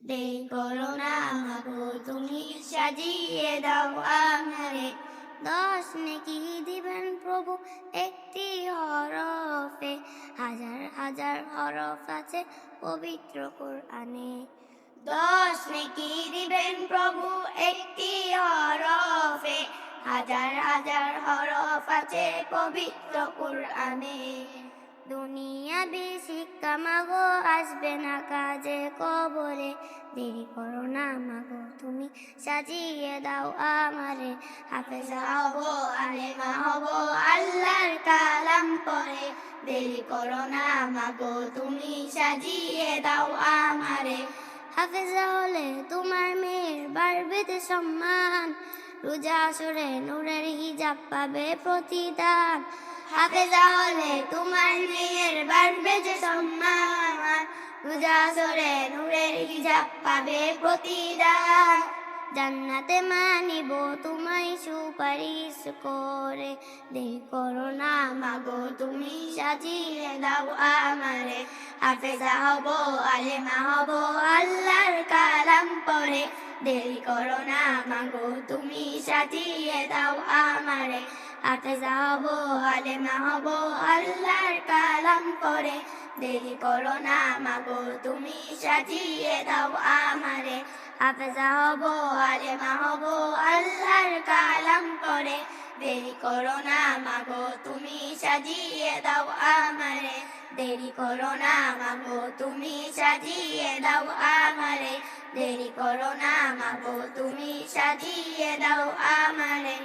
দেরি করো না মাগো তুমি সাজিয়ে দাও আমারে। 10 নেকি দিবেন প্রভু একটি হরফে, হাজার হাজার হরফ আছে পবিত্র কোরআনে। 10 নেকি দিবেন প্রভু একটি হরফে, হাজার হাজার হরফ আছে পবিত্র কোরআনে। দুনিয়াবি শিক্ষা মাগো আসবে না কাজে কবরে, দেরি করো না মাগো তুমি সাজিয়ে দাও আমারে। হাফেজা হব আলেমা হব আল্লাহর কালাম পড়ে, দেরি করো না মাগো তুমি সাজিয়ে দাও আমারে। হাফেজা হলে তোমার মেয়ের বাড়বে যে সম্মান, রোজা আসরে নূরের হিজাব পাবে প্রতিদান। হাফেজা হলে তোমার মেয়ের বাড়বে যে সম্মান, রোজা আসরে নূরের হিজাব পাবে প্রতিদান। জান্নাতে মানিব তোমায় সুপারিশ করে, দেরি করো না মাগো তুমি সাজিয়ে দাও আমারে। হাফেজা হব আলেমা হব আল্লাহর কালাম পড়ে, দেরি করো না মাগো তুমি সাজিয়ে দাও আমারে। হাফেজা হব আলেমা হব আল্লাহর কালাম পড়ে, দেরি করো না মাগো তুমি সাজিয়ে দাও আমারে। হাফেজা হব আলেমা হব আল্লাহর কালাম পড়ে, দেরি করো না মাগো তুমি সাজিয়ে দাও আমারে। দেরি করো না মাগো তুমি সাজিয়ে দাও আমারে। দেরি করো না মাগো তুমি সাজিয়ে দাও আমারে।